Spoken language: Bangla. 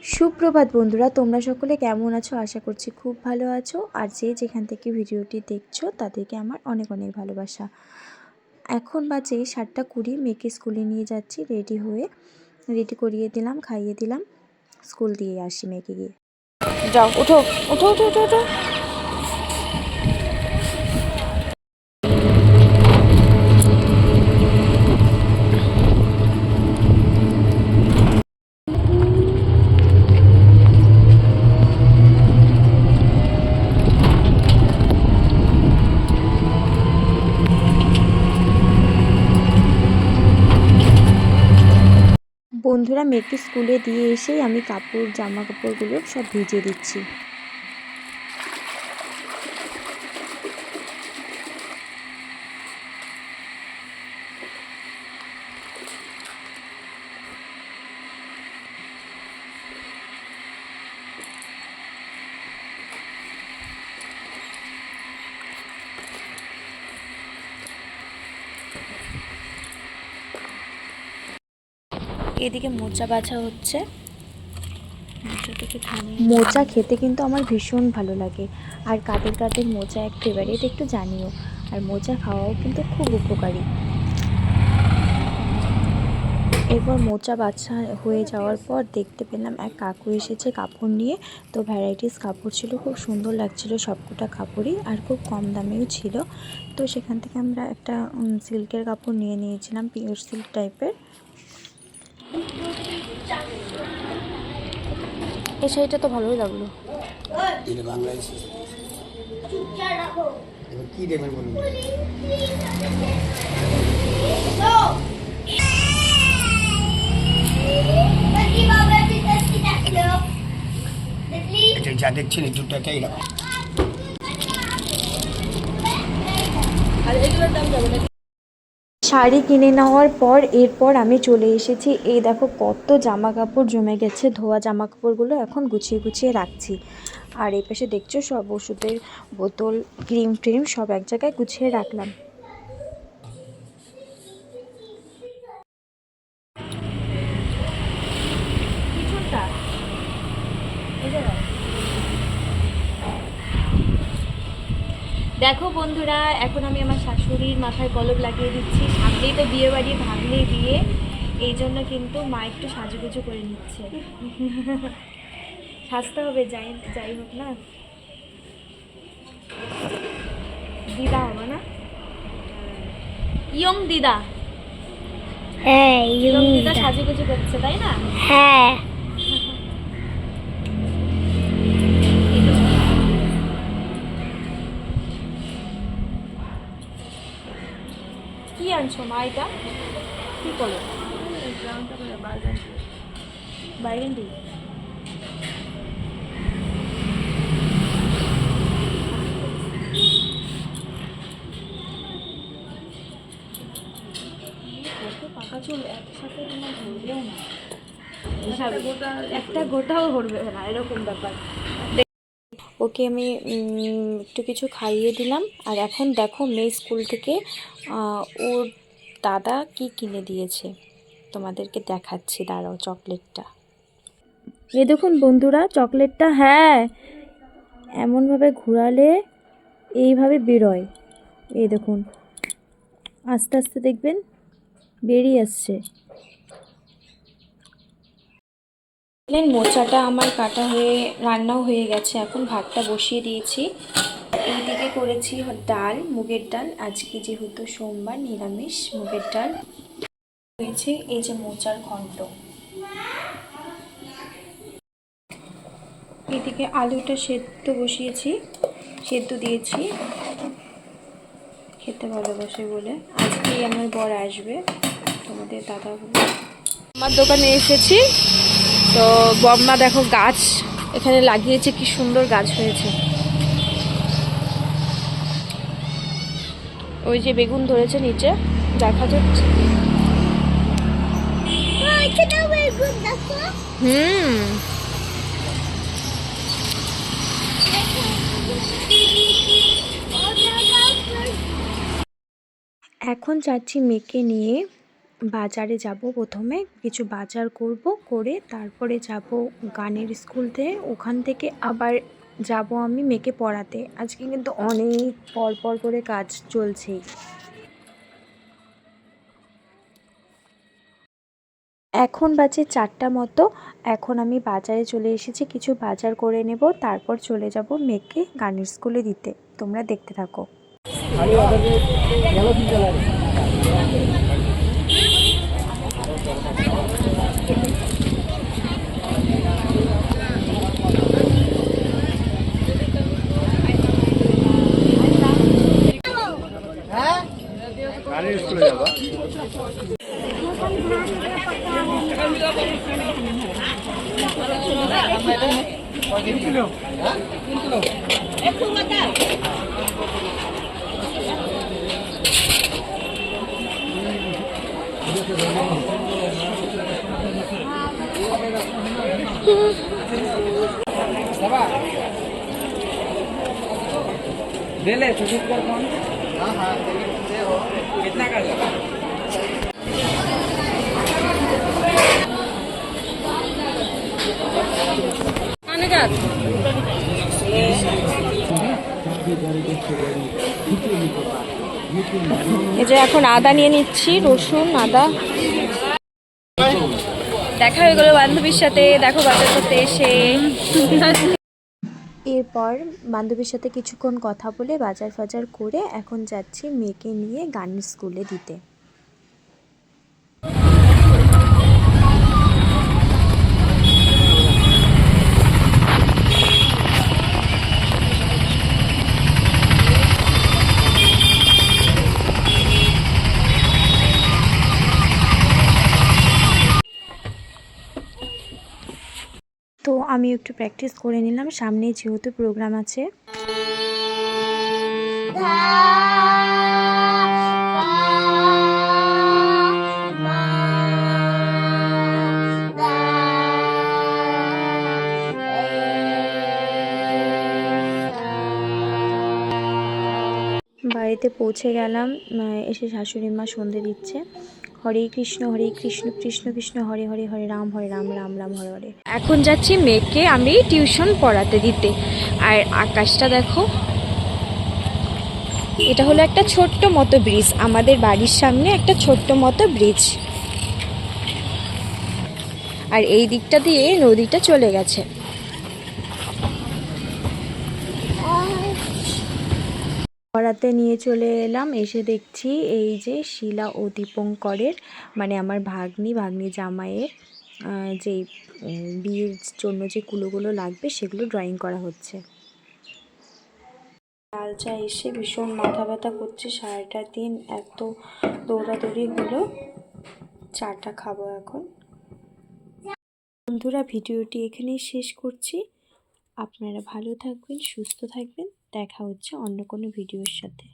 সুপ্রভাত বন্ধুরা, তোমরা সকলে কেমন আছো? আশা করছি খুব ভালো আছো। আর যেখান থেকে ভিডিওটি দেখছো তাদেরকে আমার অনেক অনেক ভালোবাসা। এখন বাজে 7:20, মেয়েকে স্কুলে নিয়ে যাচ্ছি। রেডি করিয়ে দিলাম, খাইয়ে দিলাম, স্কুল দিয়ে আসি মেয়েকে গিয়ে। যাও, ওঠো ওঠো ওঠো ওঠো ওঠো। বন্ধুরা, মেয়েকে স্কুলে দিয়ে এসেই আমি জামা কাপড়গুলো সব ভিজিয়ে দিচ্ছি। এদিকে মোচা বাছা হচ্ছে। মোচা খেতে কিন্তু আমার ভীষণ ভালো লাগে। আর কাদের কাদের মোচা এক ফেভারিট একটু জানিও। আর মোচা খাওয়াও কিন্তু খুব উপকারী। এরপর মোচা বাছা হয়ে যাওয়ার পর দেখতে পেলাম এক কাকু এসেছে কাপড় নিয়ে। তো ভ্যারাইটিস কাপড় ছিল, খুব সুন্দর লাগছিল সবকটা কাপড়ই, আর খুব কম দামেও ছিল। তো সেখান থেকে আমরা একটা সিল্কের কাপড় নিয়ে নিয়েছিলাম, পিওর সিল্ক টাইপের। এই শাড়িটা তো ভালোই লাগলো। কি দেবেন বলুন? যা দেখছেন এই দুটাটাই এরকম। শাড়ি কিনে নেওয়ার পর এরপর আমি চলে এসেছি। এই দেখো কত জামা কাপড় জমে গেছে, ধোয়া জামা কাপড়গুলো এখন গুছিয়ে গুছিয়ে রাখছি। আর এই পাশে দেখছো সব ওষুধের বোতল, ক্রিম ট্রিম সব এক জায়গায় গুছিয়ে রাখলাম। দেখো বন্ধুরা, এখন আমি আমার শাশুড়ির মাথায় কলপ লাগিয়ে দিচ্ছি। সামনেই তো বিয়ে বাড়ি, ভাগলেই বিয়ে, এই জন্য কিন্তু মা একটু সাজুগুজু করে নিচ্ছে। সাজতে হবে, যাই হোক না, দিদা হবে না? ইয়ং দিদা। হ্যাঁ, ইয়ং দিদা সাজুগুজু করছে, তাই না? হ্যাঁ। কি আনছো মা? এটা কি করো? বাইরেন্ডি। পাকা চুল একসাথে তোমার ধরবেও না, একটা গোটাও ধরবে না, এরকম ব্যাপার। ওকে আমি একটু কিছু খাইয়ে দিলাম। আর এখন দেখো মেয়ে স্কুল থেকে ওর দাদা কি কিনে দিয়েছে, তোমাদেরকে দেখাচ্ছি, দাঁড়াও। চকলেটটা এ দেখুন বন্ধুরা, চকলেটটা, হ্যাঁ, এমনভাবে ঘোরালে এইভাবে বেরোয়। এই দেখুন, আস্তে আস্তে দেখবেন বেরিয়ে আসছে। মোচাটা আমার কাটা হয়ে রান্নাও হয়ে গেছে, এখন ভাতটা বসিয়ে দিয়েছি। এইদিকে করেছি ডাল, মুগের ডাল, আজকে যেহেতু সোমবার নিরামিষ মুগের ডাল হয়েছে। এই যে মোচার ঘন্ট। এদিকে আলুটা সেদ্ধ বসিয়েছি, সেদ্ধ দিয়েছি, খেতে ভালোবাসে বলে। আজকেই আমার বর আসবে, তোমাদের দাদা। আমার দোকানে এসেছি তো বম্মা দেখো গাছ এখানে লাগিয়েছে, কি সুন্দর গাছ হয়েছে। ওই যে বেগুন ধরেছে নিচে, দেখা যাচ্ছে। এখন যাচ্ছি মেয়েকে নিয়ে বাজারে যাব, প্রথমে কিছু বাজার করব, করে তারপরে যাব গানের স্কুলতে। ওখান থেকে আবার যাব আমি মেয়েকে পড়াতে। আজকে কিন্তু অনেক পর করে কাজ চলছেই। এখন বাজে 4টা মতো। এখন আমি বাজারে চলে এসেছি, কিছু বাজার করে নেব, তারপর চলে যাব মেয়েকে গানের স্কুলে দিতে। তোমরা দেখতে থাকো। গানের স্কুলে যাবা? ले ले सुशील कर कौन? हाँ हाँ कितना कर लगा? आने जा। এই যে এখন আদা নিয়ে নিচ্ছি, রসুন আদা। দেখা হয়ে গেল বান্ধবীর সাথে, দেখো বাজার করতে এসে। এরপর বান্ধবীর সাথে কিছুক্ষণ কথা বলে বাজার ফাজার করে এখন যাচ্ছি মেয়েকে নিয়ে গানের স্কুলে দিতে। তো আমি একটু প্র্যাকটিস করে নিলাম, সামনে যেহেতু প্রোগ্রাম আছে। বাড়িতে পৌঁছে গেলাম, এসে শাশুড়ি মা সন্ধে দিচ্ছে। হরে কৃষ্ণ কৃষ্ণ কৃষ্ণ হরে হরে, হরে রাম রাম রাম হরে হরে। এখন যাচ্ছি মেয়েকে আমি টিউশন পড়াতে দিতে। আর আকাশটা দেখো, এটা হলো একটা ছোট্ট মতো ব্রিজ, আমাদের বাড়ির সামনে একটা ছোট্ট মতো ব্রিজ। আর এই দিকটা দিয়ে নদীটা চলে গেছে। পড়াতে নিয়ে চলে এলাম, এসে দেখছি এই যে শিলা ও দীপঙ্করের, মানে আমার ভাগ্নি জামাইয়ের যে বিয়ের জন্য যে কুলোগুলো লাগবে সেগুলো ড্রয়িং করা হচ্ছে। লাল চা এসে ভীষণ মাথা ব্যথা করছে, সারাটা দিন এত দৌড়াদৌড়ি হলো। চাটা খাবো এখন। বন্ধুরা, ভিডিওটি এখানেই শেষ করছি। আপনারা ভালো থাকবেন, সুস্থ থাকবেন। দেখা হচ্ছে অন্য কোনো ভিডিওর সাথে।